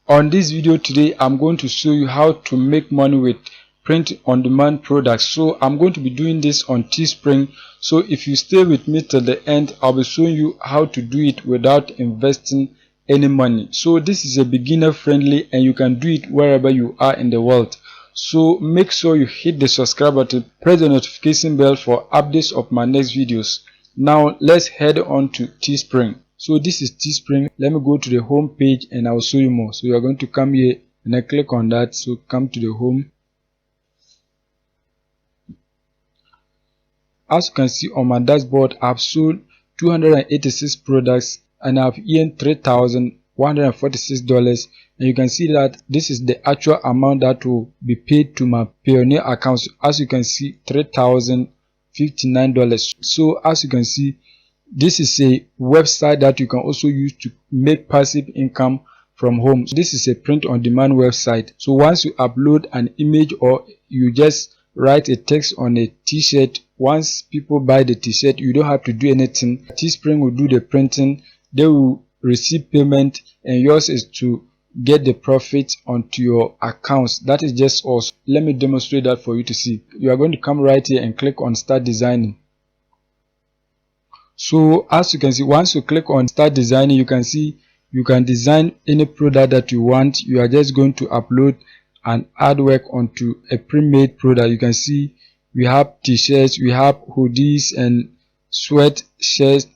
On this video today, I'm going to show you how to make money with print on demand products. So I'm going to be doing this on Teespring. So if you stay with me till the end, I'll be showing you how to do it without investing any money. So this is a beginner friendly and you can do it wherever you are in the world. So make sure you hit the subscribe button, press the notification bell for updates of my next videos. Now let's head on to Teespring. So this is Teespring. Let me go to the home page and I'll show you more. So you are going to come here and I click on that. So come to the home. As you can see on my dashboard, I've sold 286 products and I've earned $3,146. And you can see that this is the actual amount that will be paid to my Payoneer account. So as you can see, $3,059. So as you can see, this is a website that you can also use to make passive income from home. So this is a print on demand website. So once you upload an image or you just write a text on a t-shirt, once people buy the t-shirt, you don't have to do anything. Teespring will do the printing, they will receive payment, and yours is to get the profit onto your accounts. That is just us. Let me demonstrate that for you to see. You are going to come right here and click on start designing. So as you can see, once you click on start designing, you can see you can design any product that you want. You are just going to upload an artwork onto a pre-made product. You can see we have t-shirts, we have hoodies and sweatshirts,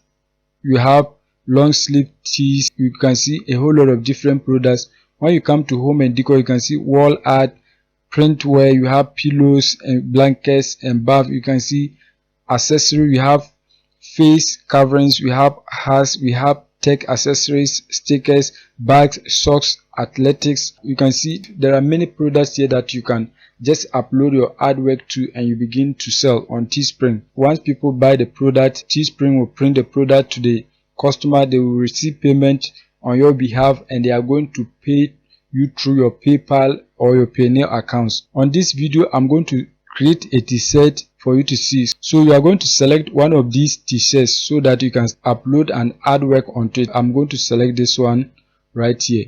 we have long sleeve tees. You can see a whole lot of different products. When you come to home and decor, you can see wall art, printwear, you have pillows and blankets and bath. You can see accessory, you have face coverings, we have hats, we have tech accessories, stickers, bags, socks, athletics. You can see there are many products here that you can just upload your artwork to and you begin to sell on Teespring. Once people buy the product, Teespring will print the product to the customer. They will receive payment on your behalf and they are going to pay you through your PayPal or your Payoneer accounts. On this video, I'm going to create a t-shirt for you to see. So you are going to select one of these t-shirts so that you can upload an artwork onto it. I'm going to select this one right here.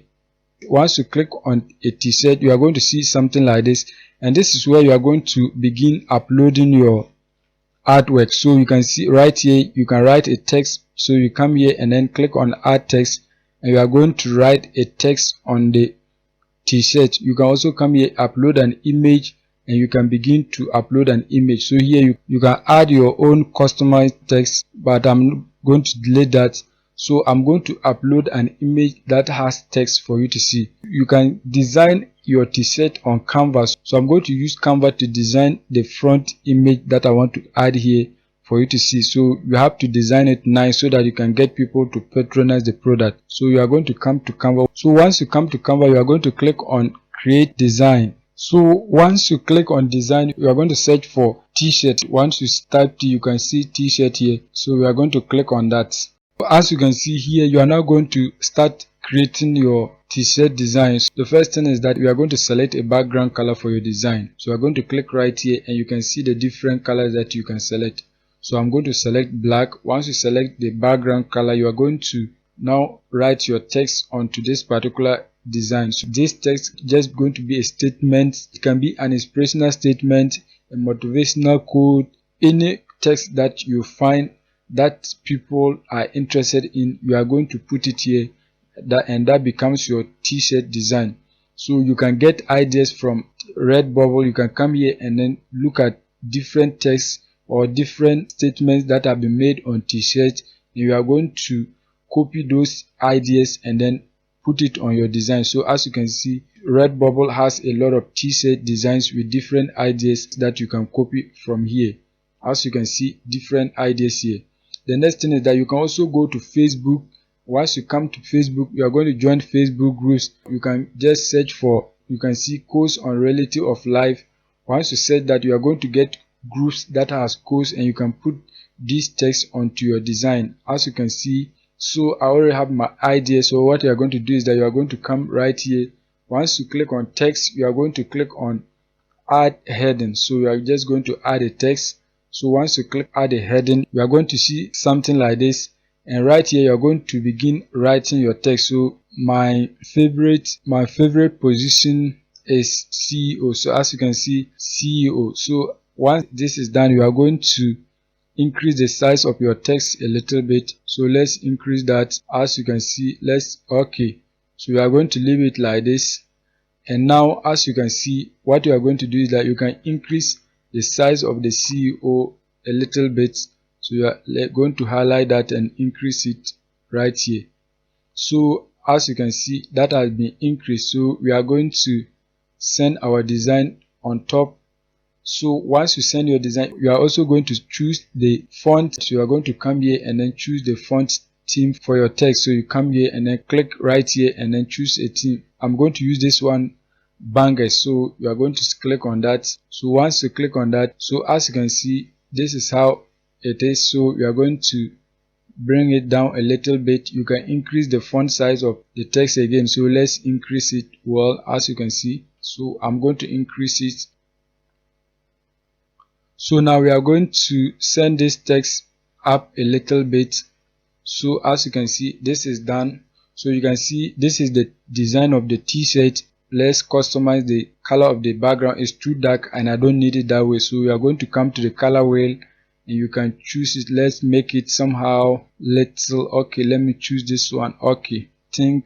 Once you click on a t-shirt, you are going to see something like this, and this is where you are going to begin uploading your artwork. So you can see right here, you can write a text. So you come here and then click on add text and you are going to write a text on the t-shirt. You can also come here, upload an image, and you can begin to upload an image. So here you can add your own customized text, but I'm going to delete that. So I'm going to upload an image that has text for you to see. You can design your t-shirt on Canvas. So I'm going to use Canva to design the front image that I want to add here for you to see. So you have to design it nice so that you can get people to patronize the product. So you are going to come to Canva. So once you come to Canva, you are going to click on create design. So once you click on design, you are going to search for t-shirt. Once you type T, you can see t-shirt here. So we are going to click on that. As you can see here, you are now going to start creating your t-shirt designs. The first thing is that we are going to select a background color for your design. So we are going to click right here and you can see the different colors that you can select. So I'm going to select black. Once you select the background color, you are going to now write your text onto this particular design. So this text is just going to be a statement. It can be an inspirational statement, a motivational quote, any text that you find that people are interested in. You are going to put it here, and that becomes your t-shirt design. So you can get ideas from Redbubble. You can come here and then look at different texts or different statements that have been made on t-shirts. You are going to copy those ideas and then put it on your design. So as you can see, Redbubble has a lot of t-shirt designs with different ideas that you can copy from here. As you can see, different ideas here. The next thing is that you can also go to Facebook. Once you come to Facebook, you are going to join Facebook groups. You can just search for, you can see quotes on reality of life. Once you search that, you are going to get groups that has quotes and you can put this text onto your design. As you can see, so I already have my idea. So what you are going to do is that you are going to come right here. Once you click on text, you are going to click on add heading. So you are just going to add a text. So once you click add a heading, you are going to see something like this, and right here you are going to begin writing your text. So my favorite position is CEO. So as you can see, CEO. So once this is done, you are going to increase the size of your text a little bit. So let's increase that. As you can see, okay, so we are going to leave it like this. And now as you can see, what you are going to do is that you can increase the size of the CEO a little bit. So you are going to highlight that and increase it right here. So as you can see, that has been increased. So we are going to send our design on top. So once you send your design, you are also going to choose the font. So you are going to come here and then choose the font theme for your text. So you come here and then click right here and then choose a theme. I'm going to use this one, Bangers. So you are going to click on that. So once you click on that, so as you can see, this is how it is. So you are going to bring it down a little bit. You can increase the font size of the text again. So let's increase it. Well, as you can see, so I'm going to increase it. So now we are going to send this text up a little bit. So as you can see, this is done. So you can see this is the design of the t-shirt. Let's customize the color of the background. It's too dark and I don't need it that way. So we are going to come to the color wheel and you can choose it. Let's make it somehow little. Okay, let me choose this one. Okay,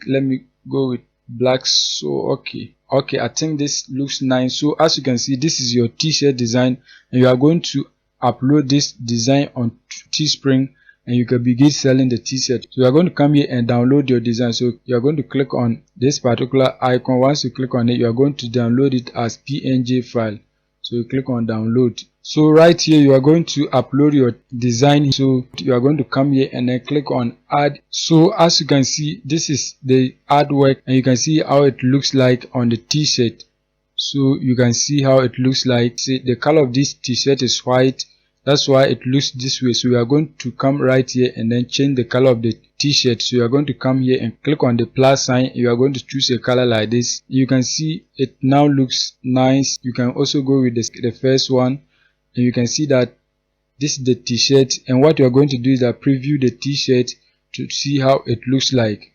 let me go with black. So okay, I think this looks nice. So as you can see, this is your t-shirt design and you are going to upload this design on Teespring and you can begin selling the t-shirt. So you are going to come here and download your design. So you are going to click on this particular icon. Once you click on it, you are going to download it as PNG file. So you click on download. So right here you are going to upload your design. So you are going to come here and then click on add. So as you can see, this is the artwork and you can see how it looks like on the t-shirt. So you can see how it looks like. See, the color of this t-shirt is white. That's why it looks this way. So we are going to come right here and then change the color of the t-shirt. So you are going to come here and click on the plus sign. You are going to choose a color like this. You can see it now looks nice. You can also go with the first one and you can see that this is the t-shirt, and what you are going to do is that preview the t-shirt to see how it looks like.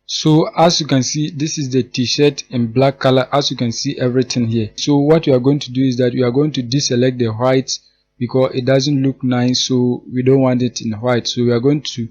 So as you can see, this is the t-shirt in black color. As you can see everything here. So what you are going to do is that you are going to deselect the white because it doesn't look nice, so we don't want it in white. So we are going to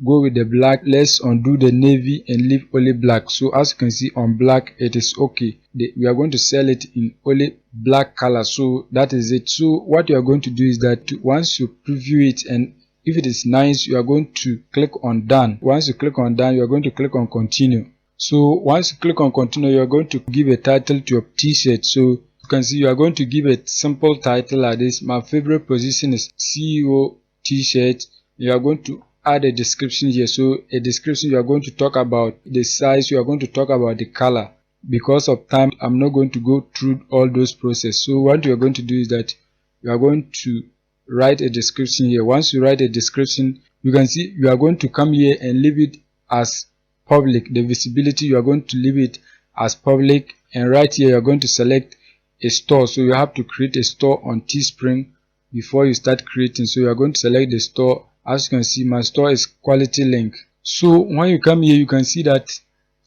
go with the black. Let's undo the navy and leave only black. So as you can see on black it is okay. We are going to sell it in only black color. So that is it. So what you are going to do is that once you preview it and if it is nice, you are going to click on done. Once you click on done, you are going to click on continue. So once you click on continue, you are going to give a title to your t-shirt. So you can see you are going to give a simple title like this. My favorite position is CEO t-shirt. You are going to add a description here. So a description, you are going to talk about the size, you are going to talk about the color. Because of time, I'm not going to go through all those processes. So what you are going to do is that you are going to write a description here. Once you write a description, you can see you are going to come here and leave it as public. The visibility, you are going to leave it as public, and right here you are going to select a store. So you have to create a store on Teespring before you start creating. So you are going to select the store. As you can see, my store is Quality Link. So when you come here, you can see that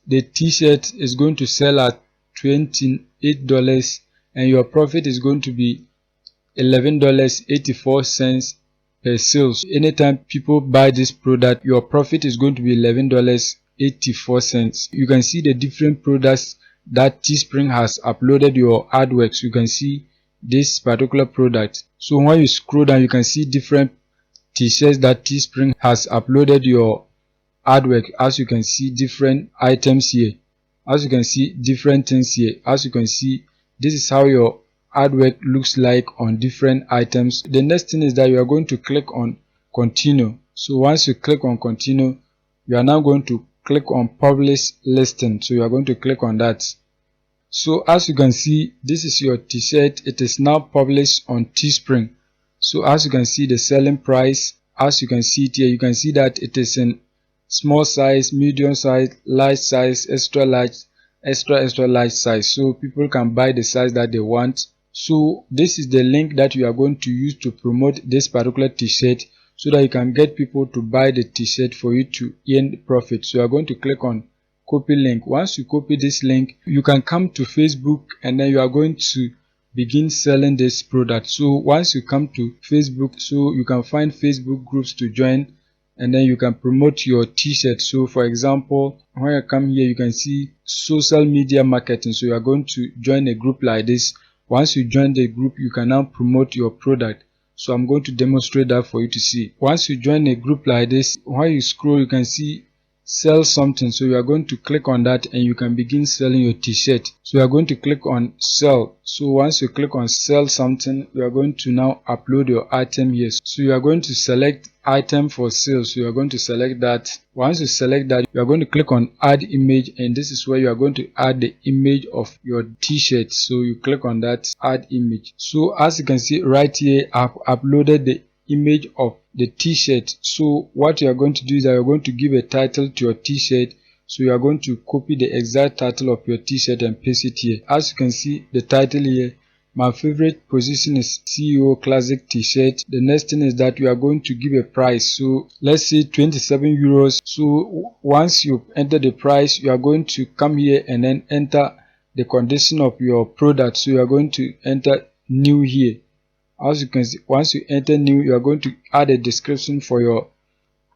the t-shirt is going to sell at $28 and your profit is going to be $11.84 per sales. Anytime people buy this product, your profit is going to be $11.84. You can see the different products that Teespring has uploaded your artworks. You can see this particular product. So when you scroll down, you can see different t-shirts that Teespring has uploaded your artwork. As you can see different items here. As you can see different things here. As you can see, this is how your artwork looks like on different items. The next thing is that you are going to click on continue. So once you click on continue, you are now going to click on publish listing. So you are going to click on that. So as you can see, this is your t-shirt. It is now published on Teespring. So as you can see the selling price, as you can see it here, you can see that it is in small size, medium size, large size, extra large, extra large size. So people can buy the size that they want. So this is the link that you are going to use to promote this particular t-shirt so that you can get people to buy the t-shirt for you to earn profit. So you are going to click on copy link. Once you copy this link, you can come to Facebook and then you are going to begin selling this product. So once you come to Facebook, so you can find Facebook groups to join, and then you can promote your t-shirt. So for example, when I come here, you can see social media marketing. So you are going to join a group like this. Once you join the group, you can now promote your product. So I'm going to demonstrate that for you to see. Once you join a group like this, when you scroll, you can see sell something. So you are going to click on that and you can begin selling your t-shirt. So you are going to click on sell. So once you click on sell something, you are going to now upload your item here. So you are going to select item for sale. So you are going to select that. Once you select that, you are going to click on add image, and this is where you are going to add the image of your t-shirt. So you click on that add image. So as you can see right here, I've uploaded the image of the t-shirt. So what you are going to do is that you are going to give a title to your t-shirt. So you are going to copy the exact title of your t-shirt and paste it here. As you can see the title here, my favorite position is CEO classic t-shirt. The next thing is that you are going to give a price. So let's say 27 euros. So once you enter the price, you are going to come here and then enter the condition of your product. So you are going to enter new here. As you can see, once you enter new, you are going to add a description for your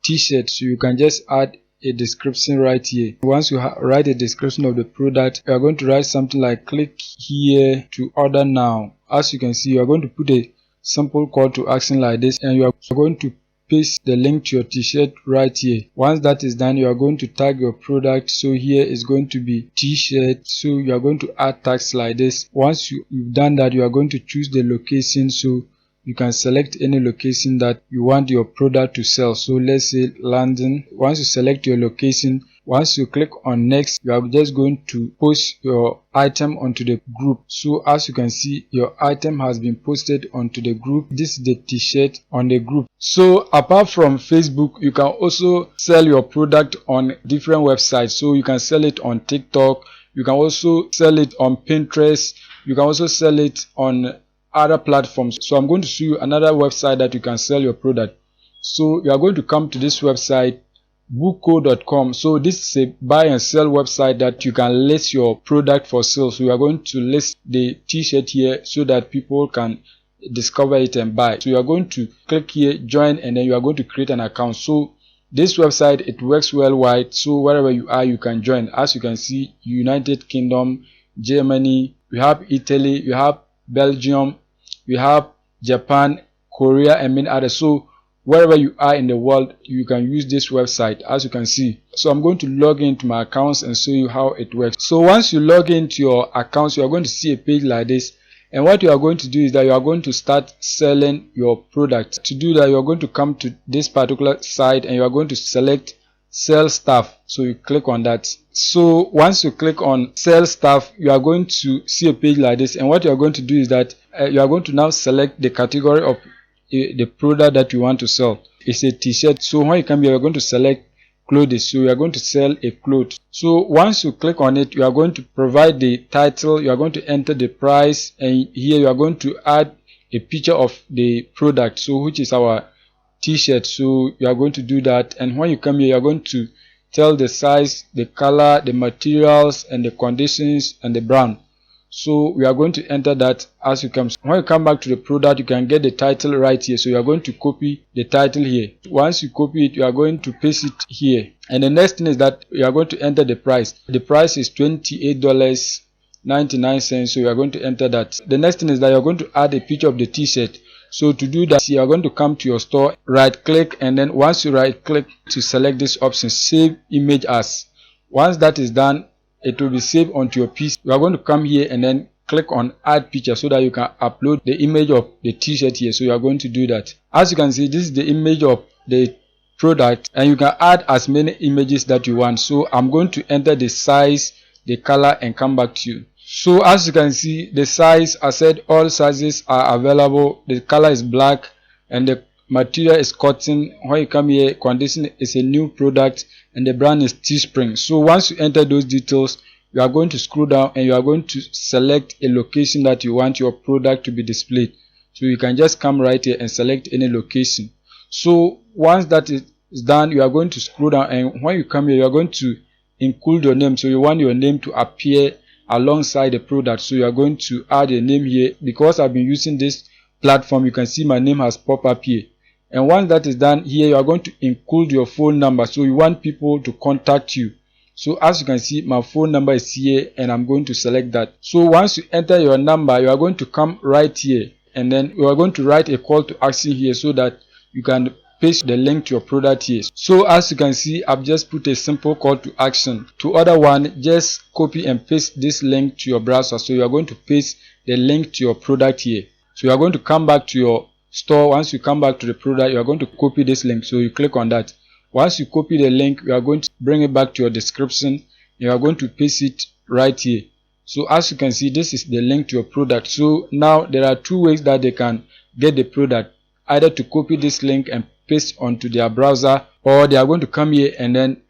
t-shirt. So you can just add a description right here. Once you write a description of the product, you are going to write something like click here to order now. As you can see, you are going to put a simple call to action like this, and you are going to paste the link to your t-shirt right here. Once that is done, you are going to tag your product. So here is going to be t-shirt. So you are going to add tags like this. Once you've done that, you are going to choose the location. So you can select any location that you want your product to sell. So let's say London. Once you select your location, once you click on next, you are just going to post your item onto the group. So as you can see, your item has been posted onto the group. This is the t-shirt on the group. So apart from Facebook, you can also sell your product on different websites. So you can sell it on TikTok, you can also sell it on Pinterest, you can also sell it on other platforms. So I'm going to show you another website that you can sell your product. So you are going to come to this website, bookco.com. So this is a buy and sell website that you can list your product for sale. So you are going to list the t-shirt here so that people can discover it and buy. So you are going to click here, join, and then you are going to create an account. So this website, it works worldwide. So wherever you are, you can join. As you can see, United Kingdom, Germany, we have Italy, we have Belgium, we have Japan, Korea, and many others. So wherever you are in the world, you can use this website, as you can see. So I'm going to log into my accounts and show you how it works. So once you log into your accounts, you are going to see a page like this, and what you are going to do is that you are going to start selling your product. To do that, you are going to come to this particular site and you are going to select sell stuff. So you click on that. So once you click on sell stuff, you are going to see a page like this, and what you are going to do is that you are going to now select the category of the product that you want to sell. It's a t-shirt. So when you come here, you are going to select clothes. So you are going to sell a cloth. So once you click on it, you are going to provide the title, you are going to enter the price, and here you are going to add a picture of the product, so which is our t-shirt. So you are going to do that, and when you come here, you are going to tell the size, the color, the materials, and the conditions, and the brand. So we are going to enter that as you come. When you come back to the product, you can get the title right here. So you are going to copy the title here. Once you copy it, you are going to paste it here. And the next thing is that you are going to enter the price. The price is $28.99. So you are going to enter that. The next thing is that you are going to add a picture of the t-shirt. So to do that, you are going to come to your store, right click, and then once you right click to select this option, save image as. Once that is done, it will be saved onto your PC. You are going to come here and then click on add picture so that you can upload the image of the t-shirt here. So you are going to do that. As you can see, this is the image of the product, and you can add as many images that you want. So I'm going to enter the size, the color, and come back to you. So as you can see, the size, I said all sizes are available. The color is black and the material is cotton. When you come here, condition is a new product and the brand is Teespring. So once you enter those details, you are going to scroll down and you are going to select a location that you want your product to be displayed. So you can just come right here and select any location. So once that is done, you are going to scroll down, and when you come here, you are going to include your name. So you want your name to appear alongside the product, so you are going to add a name here. Because I've been using this platform, you can see my name has popped up here. And once that is done, here you are going to include your phone number. So you want people to contact you. So as you can see, my phone number is here and I'm going to select that. So once you enter your number, you are going to come right here and then you are going to write a call to action here so that you can paste the link to your product here. So as you can see, I've just put a simple call to action. To other one, just copy and paste this link to your browser. So you are going to paste the link to your product here. So you are going to come back to your store. Once you come back to the product, you are going to copy this link. So you click on that. Once you copy the link, you are going to bring it back to your description. You are going to paste it right here. So as you can see, this is the link to your product. So now there are two ways that they can get the product. Either to copy this link and paste onto their browser, or they are going to come here and then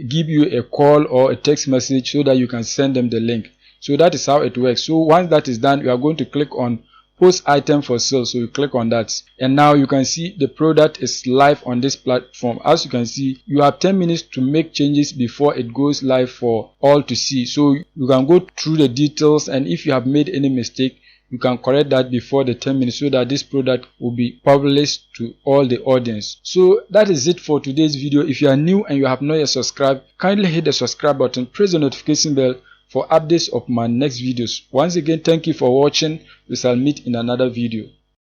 give you a call or a text message so that you can send them the link. So that is how it works. So once that is done, you are going to click on post item for sale. So you click on that and now you can see the product is live on this platform. As you can see, you have 10 minutes to make changes before it goes live for all to see. So you can go through the details, and if you have made any mistake, you can correct that before the 10 minutes so that this product will be published to all the audience. So that is it for today's video. If you are new and you have not yet subscribed, kindly hit the subscribe button, press the notification bell for updates of my next videos. Once again, thank you for watching. We shall meet in another video.